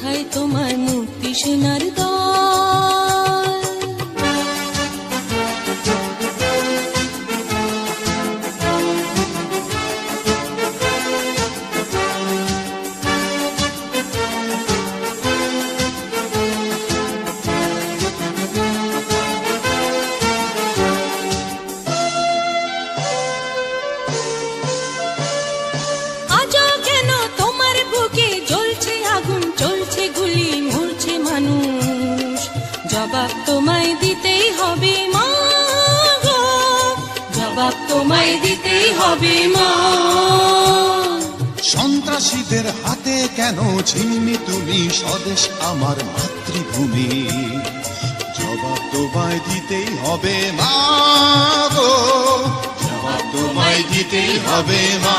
কোথায় তোমার মুক্তি সেনার দল? জবাব তোমায় দিতেই হবে মা গো, জবাব তোমায় দিতেই হবে মা। সন্ত্রাসীদের হাতে কেন ছিন্নি তুমি স্বদেশ আমার মাতৃভূমি? জবাব তোমায় দিতেই হবে মা গো, জবাব তোমায় দিতেই হবে মা।